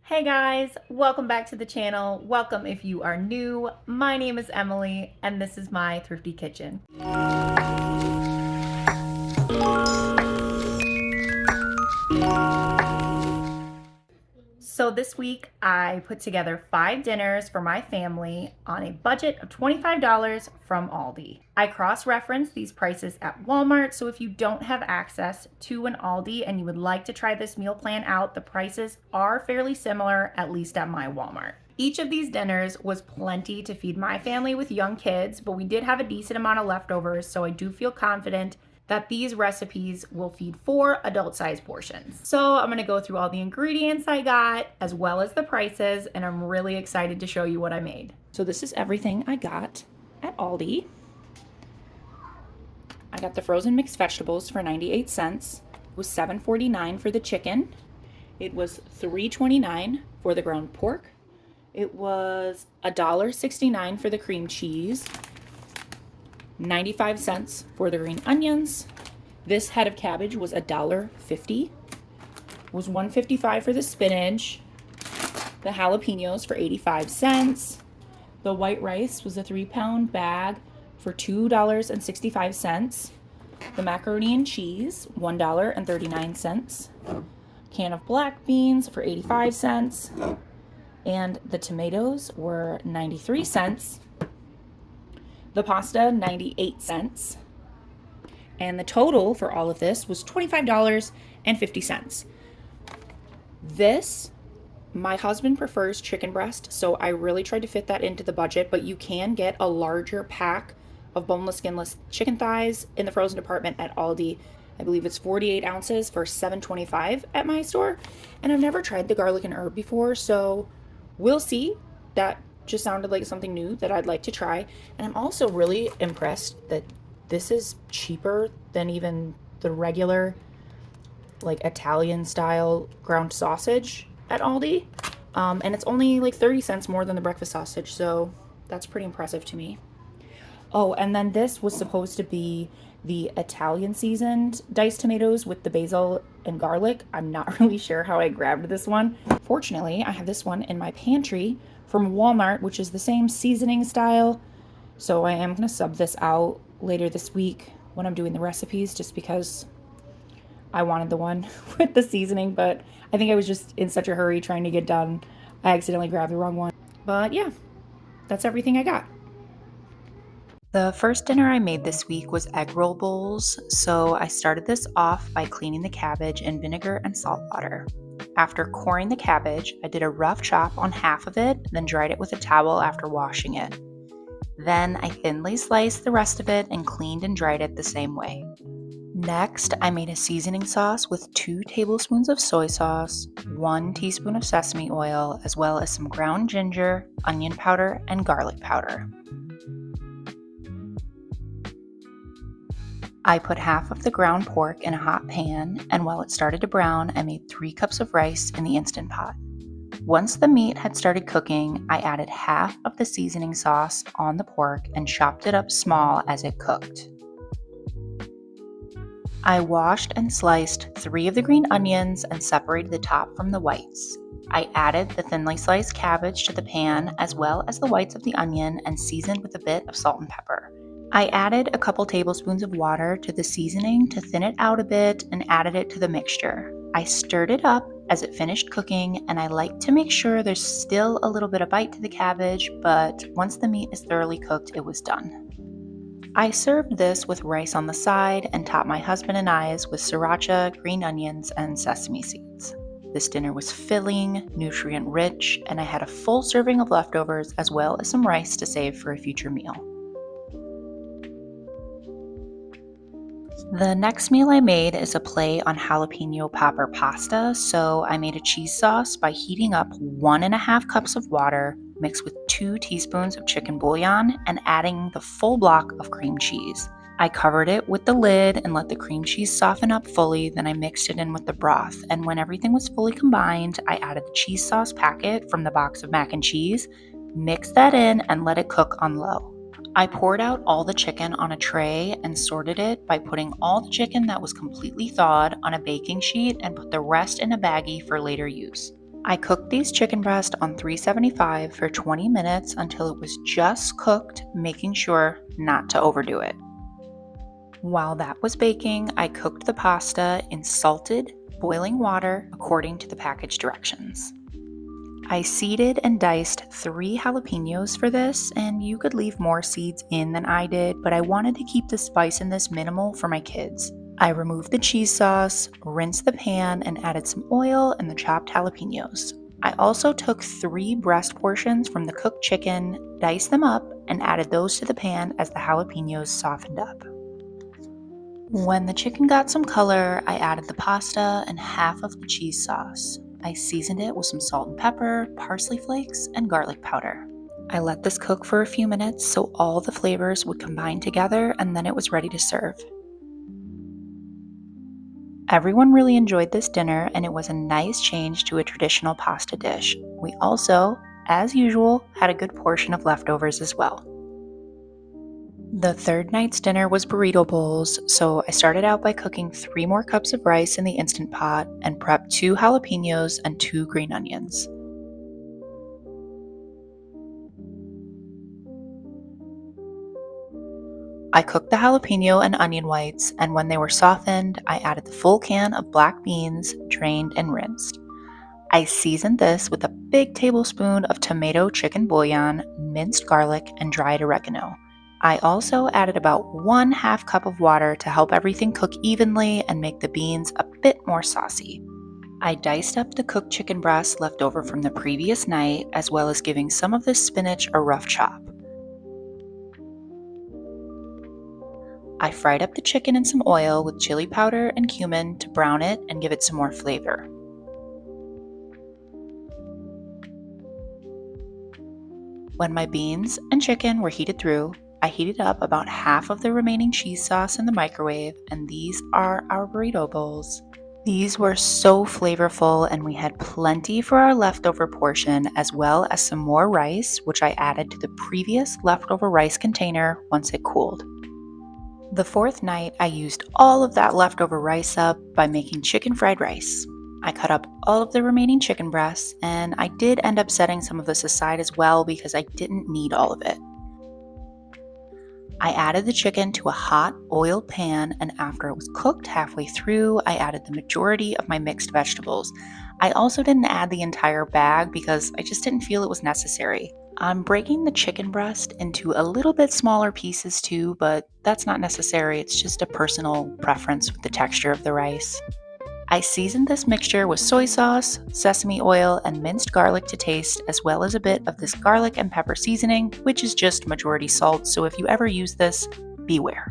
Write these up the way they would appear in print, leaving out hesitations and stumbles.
Hey guys, welcome back to the channel. Welcome if you are new. My name is Emily and this is my thrifty kitchen. So this week I put together 5 dinners for my family on a budget of $25 from Aldi. I cross-referenced these prices at Walmart, so if you don't have access to an Aldi and you would like to try this meal plan out, the prices are fairly similar, at least at my Walmart. Each of these dinners was plenty to feed my family with young kids, but we did have a decent amount of leftovers, so I do feel confident that these recipes will feed 4 adult-sized portions. So I'm gonna go through all the ingredients I got, as well as the prices, and I'm really excited to show you what I made. So this is everything I got at Aldi. I got the frozen mixed vegetables for 98 cents. It was $7.49 for the chicken. It was $3.29 for the ground pork. It was $1.69 for the cream cheese. 95 cents for the green onions. This head of cabbage was $1.50. It was $1.55 for the spinach. The jalapenos for 85 cents. The white rice was a 3-pound bag for $2.65. The macaroni and cheese, $1.39. Can of black beans for 85 cents. And the tomatoes were 93 cents. The pasta, 98 cents. And the total for all of this was $25.50. This, my husband prefers chicken breast, so I really tried to fit that into the budget, but you can get a larger pack of boneless, skinless chicken thighs in the frozen department at Aldi. I believe it's 48 ounces for $7.25 at my store. And I've never tried the garlic and herb before, so we'll see. That just sounded like something new that I'd like to try. And I'm also really impressed that this is cheaper than even the regular like Italian style ground sausage at Aldi. And it's only like 30 cents more than the breakfast sausage, so that's pretty impressive to me. Oh, and then this was supposed to be the Italian seasoned diced tomatoes with the basil and garlic. I'm not really sure how I grabbed this one. Fortunately, I have this one in my pantry from Walmart, which is the same seasoning style. So I am going to sub this out later this week when I'm doing the recipes, just because I wanted the one with the seasoning, but I think I was just in such a hurry trying to get done. I accidentally grabbed the wrong one. But yeah, that's everything I got. The first dinner I made this week was egg roll bowls, so I started this off by cleaning the cabbage in vinegar and salt water. After coring the cabbage, I did a rough chop on half of it, then dried it with a towel after washing it. Then I thinly sliced the rest of it and cleaned and dried it the same way. Next, I made a seasoning sauce with 2 tablespoons of soy sauce, 1 teaspoon of sesame oil, as well as some ground ginger, onion powder, and garlic powder. I put half of the ground pork in a hot pan, and while it started to brown, I made 3 cups of rice in the Instant Pot. Once the meat had started cooking, I added half of the seasoning sauce on the pork and chopped it up small as it cooked. I washed and sliced 3 of the green onions and separated the top from the whites. I added the thinly sliced cabbage to the pan as well as the whites of the onion and seasoned with a bit of salt and pepper. I added a couple tablespoons of water to the seasoning to thin it out a bit and added it to the mixture. I stirred it up as it finished cooking, and I like to make sure there's still a little bit of bite to the cabbage, but once the meat is thoroughly cooked, it was done. I served this with rice on the side and topped my husband and I's with sriracha, green onions, and sesame seeds. This dinner was filling, nutrient-rich, and I had a full serving of leftovers as well as some rice to save for a future meal. The next meal I made is a play on jalapeno popper pasta, so I made a cheese sauce by heating up 1.5 cups of water mixed with 2 teaspoons of chicken bouillon and adding the full block of cream cheese. I covered it with the lid and let the cream cheese soften up fully, then I mixed it in with the broth, and when everything was fully combined, I added the cheese sauce packet from the box of mac and cheese, mixed that in, and let it cook on low. I poured out all the chicken on a tray and sorted it by putting all the chicken that was completely thawed on a baking sheet and put the rest in a baggie for later use. I cooked these chicken breasts on 375 for 20 minutes until it was just cooked, making sure not to overdo it. While that was baking, I cooked the pasta in salted, boiling water according to the package directions. I seeded and diced 3 jalapenos for this, and you could leave more seeds in than I did, but I wanted to keep the spice in this minimal for my kids. I removed the cheese sauce, rinsed the pan, and added some oil and the chopped jalapenos. I also took 3 breast portions from the cooked chicken, diced them up, and added those to the pan as the jalapenos softened up. When the chicken got some color, I added the pasta and half of the cheese sauce. I seasoned it with some salt and pepper, parsley flakes, and garlic powder. I let this cook for a few minutes so all the flavors would combine together, and then it was ready to serve. Everyone really enjoyed this dinner, and it was a nice change to a traditional pasta dish. We also, as usual, had a good portion of leftovers as well. The third night's dinner was burrito bowls, so I started out by cooking 3 more cups of rice in the Instant Pot and prepped 2 jalapenos and 2 green onions. I cooked the jalapeno and onion whites, and when they were softened, I added the full can of black beans, drained and rinsed. I seasoned this with a big tablespoon of tomato chicken bouillon, minced garlic, and dried oregano. I also added about 1/2 cup of water to help everything cook evenly and make the beans a bit more saucy. I diced up the cooked chicken breast left over from the previous night, as well as giving some of the spinach a rough chop. I fried up the chicken in some oil with chili powder and cumin to brown it and give it some more flavor. When my beans and chicken were heated through, I heated up about half of the remaining cheese sauce in the microwave, and these are our burrito bowls. These were so flavorful, and we had plenty for our leftover portion, as well as some more rice, which I added to the previous leftover rice container once it cooled. The fourth night, I used all of that leftover rice up by making chicken fried rice. I cut up all of the remaining chicken breasts, and I did end up setting some of this aside as well because I didn't need all of it. I added the chicken to a hot, oiled pan, and after it was cooked halfway through, I added the majority of my mixed vegetables. I also didn't add the entire bag because I just didn't feel it was necessary. I'm breaking the chicken breast into a little bit smaller pieces too, but that's not necessary. It's just a personal preference with the texture of the rice. I seasoned this mixture with soy sauce, sesame oil, and minced garlic to taste, as well as a bit of this garlic and pepper seasoning, which is just majority salt, so if you ever use this, beware.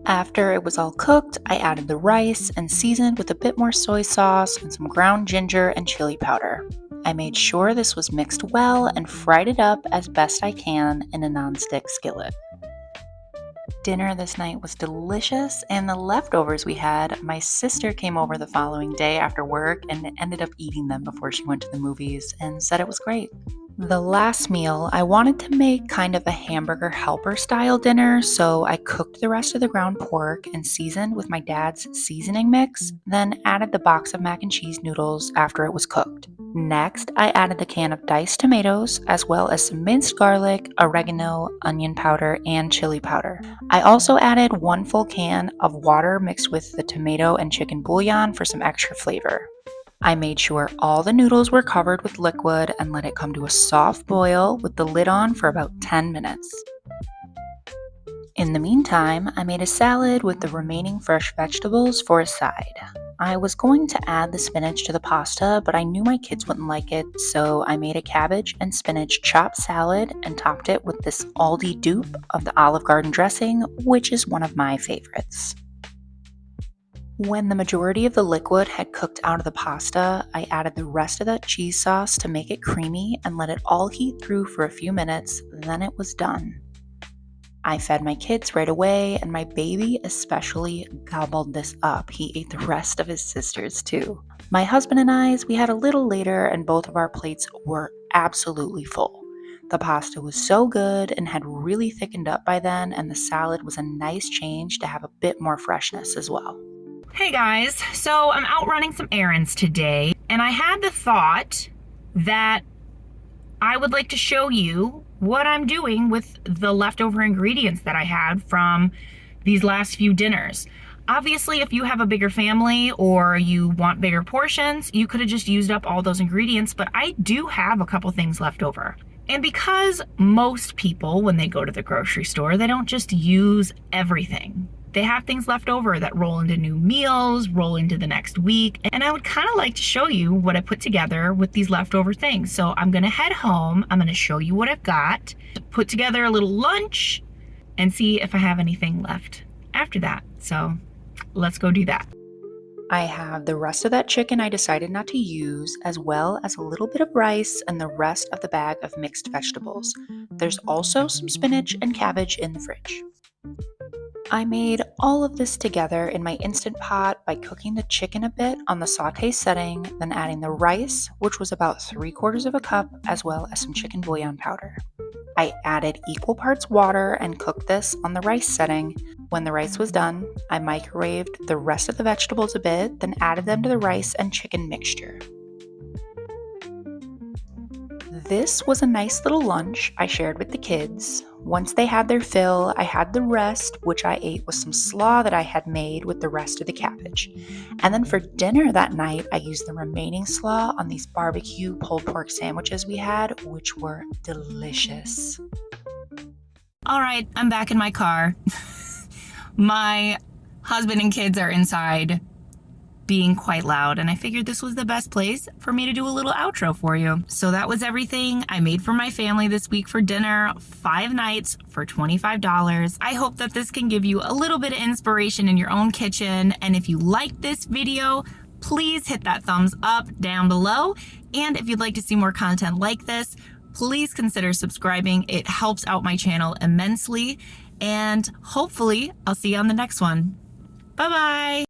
After it was all cooked, I added the rice and seasoned with a bit more soy sauce and some ground ginger and chili powder. I made sure this was mixed well and fried it up as best I can in a nonstick skillet. Dinner this night was delicious, and the leftovers we had, my sister came over the following day after work and ended up eating them before she went to the movies and said it was great. The last meal, I wanted to make kind of a Hamburger Helper style dinner, so I cooked the rest of the ground pork and seasoned with my dad's seasoning mix, then added the box of mac and cheese noodles after it was cooked. Next, I added the can of diced tomatoes, as well as some minced garlic, oregano, onion powder, and chili powder. I also added 1 full can of water mixed with the tomato and chicken bouillon for some extra flavor. I made sure all the noodles were covered with liquid and let it come to a soft boil with the lid on for about 10 minutes. In the meantime, I made a salad with the remaining fresh vegetables for a side. I was going to add the spinach to the pasta, but I knew my kids wouldn't like it, so I made a cabbage and spinach chopped salad and topped it with this Aldi dupe of the Olive Garden dressing, which is one of my favorites. When the majority of the liquid had cooked out of the pasta, I added the rest of that cheese sauce to make it creamy and let it all heat through for a few minutes, then it was done. I fed my kids right away, and my baby especially gobbled this up. He ate the rest of his sisters too. My husband and I, we had a little later, and both of our plates were absolutely full. The pasta was so good and had really thickened up by then, and the salad was a nice change to have a bit more freshness as well. Hey guys, so I'm out running some errands today. And I had the thought that I would like to show you what I'm doing with the leftover ingredients that I had from these last few dinners. Obviously, if you have a bigger family or you want bigger portions, you could have just used up all those ingredients, but I do have a couple things left over. And because most people, when they go to the grocery store, they don't just use everything. They have things left over that roll into new meals, roll into the next week. And I would kind of like to show you what I put together with these leftover things. So I'm gonna head home, I'm gonna show you what I've got, put together a little lunch, and see if I have anything left after that. So let's go do that. I have the rest of that chicken I decided not to use, as well as a little bit of rice and the rest of the bag of mixed vegetables. There's also some spinach and cabbage in the fridge. I made all of this together in my Instant Pot by cooking the chicken a bit on the sauté setting, then adding the rice, which was about 3/4 of a cup, as well as some chicken bouillon powder. I added equal parts water and cooked this on the rice setting. When the rice was done, I microwaved the rest of the vegetables a bit, then added them to the rice and chicken mixture. This was a nice little lunch I shared with the kids. Once they had their fill, I had the rest, which I ate with some slaw that I had made with the rest of the cabbage. And then for dinner that night, I used the remaining slaw on these barbecue pulled pork sandwiches we had, which were delicious. All right, I'm back in my car. My husband and kids are inside being quite loud, and I figured this was the best place for me to do a little outro for you. So that was everything I made for my family this week for dinner, 5 nights for $25. I hope that this can give you a little bit of inspiration in your own kitchen, and if you like this video, please hit that thumbs up down below. And if you'd like to see more content like this, please consider subscribing. It helps out my channel immensely, and hopefully I'll see you on the next one. Bye-bye.